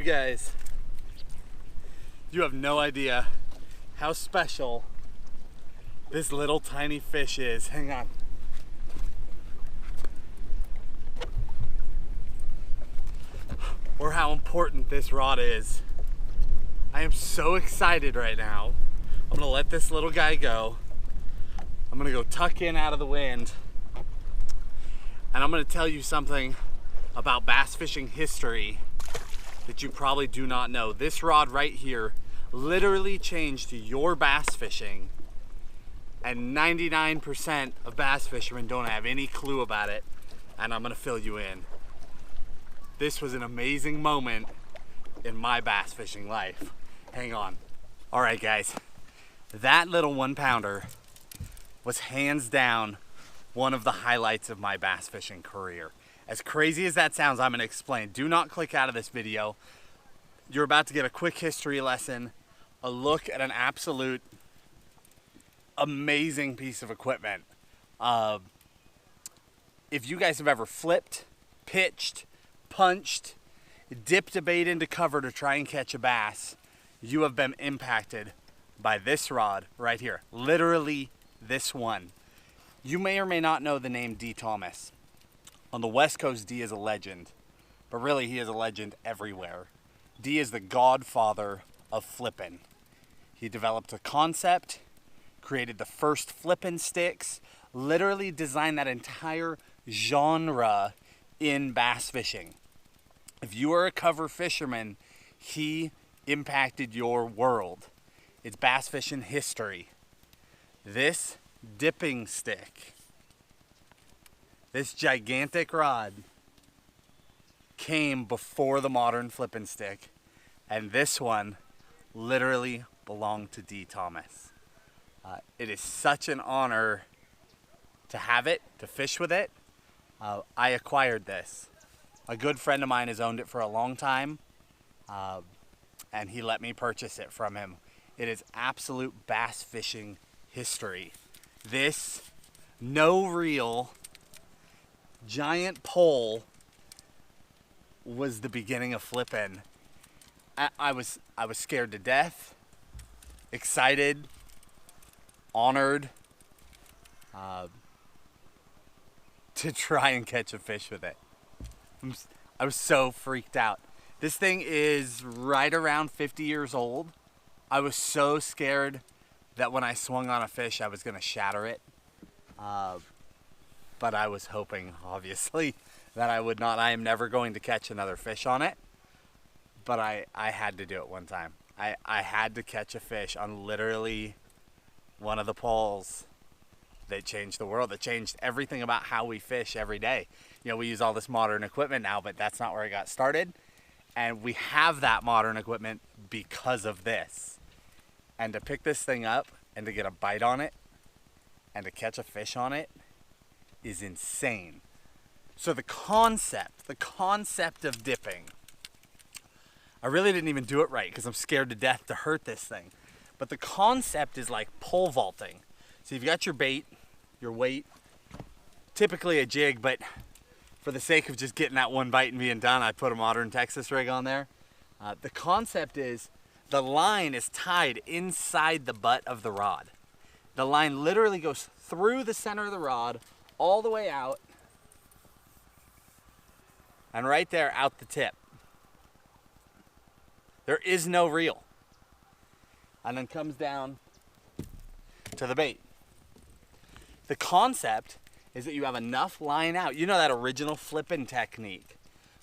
guys, you have no idea how special this little tiny fish is. Hang on. Or how important this rod is. I am so excited right now. I'm gonna let this little guy go. I'm gonna go tuck in out of the wind. And I'm gonna tell you something about bass fishing history that you probably do not know. This rod right here literally changed your bass fishing, and 99% of bass fishermen don't have any clue about it, and I'm gonna fill you in. This was an amazing moment in my bass fishing life. Hang on. All right, guys, that little 1-pounder was hands down one of the highlights of my bass fishing career. As crazy as that sounds, I'm gonna explain. Do not click out of this video. You're about to get a quick history lesson, a look at an absolute amazing piece of equipment. If you guys have ever flipped, pitched, punched, dipped a bait into cover to try and catch a bass, you have been impacted by this rod right here. Literally this one. You may or may not know the name Dee Thomas. On the West Coast, Dee is a legend, but really he is a legend everywhere. Dee is the godfather of flippin'. He developed a concept, created the first flippin' sticks, literally designed that entire genre in bass fishing. If you are a cover fisherman, he impacted your world. It's bass fishing history. This dipping stick, this gigantic rod, came before the modern flipping stick, and this one literally belonged to Dee Thomas. It is such an honor to have it, to fish with it. I acquired this. A good friend of mine has owned it for a long time, and he let me purchase it from him. It is absolute bass fishing history. This no-reel giant pole was the beginning of flipping. I was scared to death, excited, honored to try and catch a fish with it. I was so freaked out. This thing is right around 50 years old. I was so scared that when I swung on a fish, I was gonna shatter it. But I was hoping, obviously, that I would not. I am never going to catch another fish on it, but I had to do it one time. I had to catch a fish on literally one of the poles that changed the world, that changed everything about how we fish every day. You know, we use all this modern equipment now, but that's not where I got started. And we have that modern equipment because of this. And to pick this thing up and to get a bite on it and to catch a fish on it is insane. So the concept of dipping, I really didn't even do it right because I'm scared to death to hurt this thing. But the concept is like pole vaulting. So you've got your bait, your weight, typically a jig, but for the sake of just getting that one bite and being done, I put a modern Texas rig on there. The concept is the line is tied inside the butt of the rod. The line literally goes through the center of the rod, all the way out, and right there out the tip. There is no reel. And then comes down to the bait. The concept is that you have enough line out. You know that original flipping technique?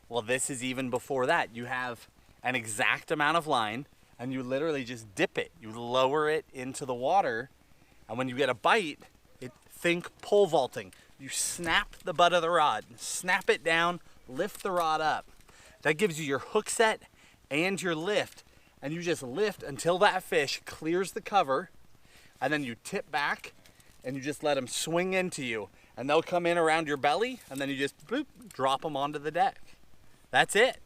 Well, this is even before that. You have an exact amount of line, and you literally just dip it. You lower it into the water, and when you get a bite, think pole vaulting. You snap the butt of the rod, snap it down, lift the rod up. That gives you your hook set and your lift, and you just lift until that fish clears the cover, and then you tip back, and you just let them swing into you, and they'll come in around your belly, and then you just boop, drop them onto the deck. That's it.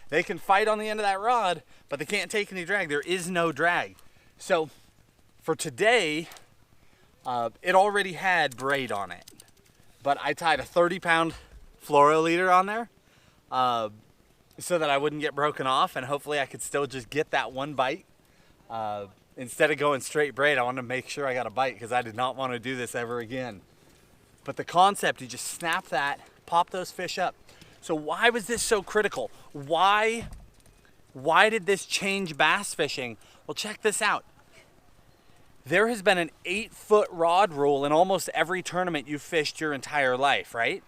They can fight on the end of that rod, but they can't take any drag. There is no drag. So for today, it already had braid on it, but I tied a 30-pound fluoro leader on there. so that I wouldn't get broken off, and hopefully I could still just get that one bite. Instead of going straight braid, I wanted to make sure I got a bite because I did not want to do this ever again. But the concept, you just snap that, pop those fish up. So why was this so critical? Why did this change bass fishing? Well, check this out. There has been an 8-foot rod rule in almost every tournament you've fished your entire life, right?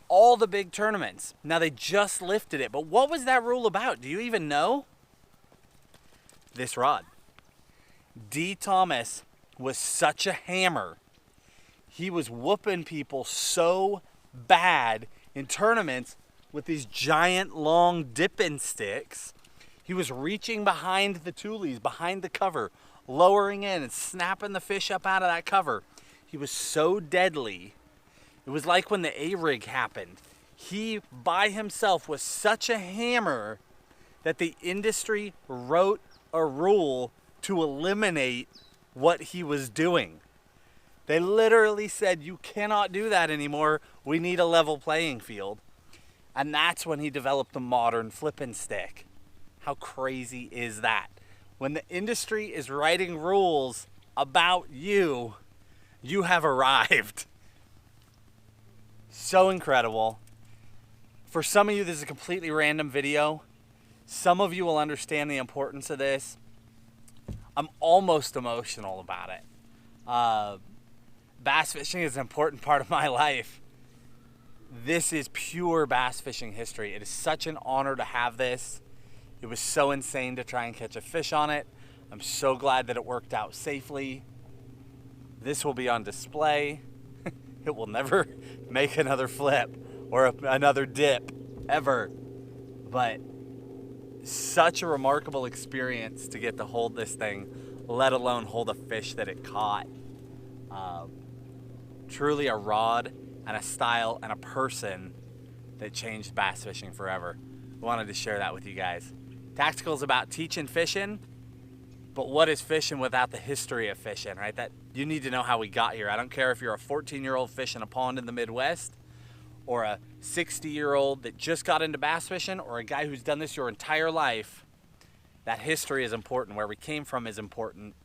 All the big tournaments. Now they just lifted it, but what was that rule about? Do you even know? This rod. Dee Thomas was such a hammer. He was whooping people so bad in tournaments with these giant long dipping sticks. He was reaching behind the Tullies, behind the cover, lowering in and snapping the fish up out of that cover. He was so deadly. It was like when the A-rig happened. He, by himself, was such a hammer that the industry wrote a rule to eliminate what he was doing. They literally said, you cannot do that anymore. We need a level playing field. And that's when he developed the modern flippin' stick. How crazy is that? When the industry is writing rules about you, you have arrived. So incredible. For some of you, this is a completely random video. Some of you will understand the importance of this. I'm almost emotional about it. Bass fishing is an important part of my life. This is pure bass fishing history. It is such an honor to have this. It was so insane to try and catch a fish on it. I'm so glad that it worked out safely. This will be on display. It will never make another flip or another dip ever. But such a remarkable experience to get to hold this thing, let alone hold a fish that it caught. Truly a rod and a style and a person that changed bass fishing forever. I wanted to share that with you guys. Tactical is about teaching fishing, but what is fishing without the history of fishing, right? That you need to know how we got here. I don't care if you're a 14-year-old fishing a pond in the Midwest, or a 60-year-old that just got into bass fishing, or a guy who's done this your entire life. That history is important. Where we came from is important.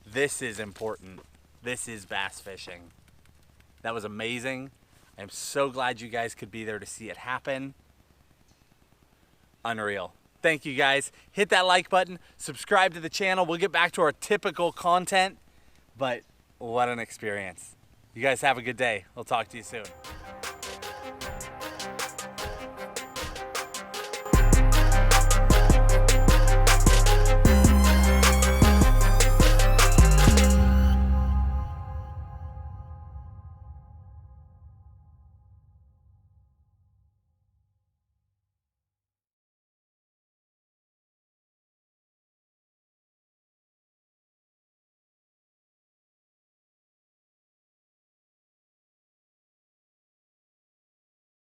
This is important. This is bass fishing. That was amazing. I'm so glad you guys could be there to see it happen. Unreal. Thank you guys. Hit that like button. Subscribe to the channel. We'll get back to our typical content. But what an experience. You guys have a good day. We'll talk to you soon.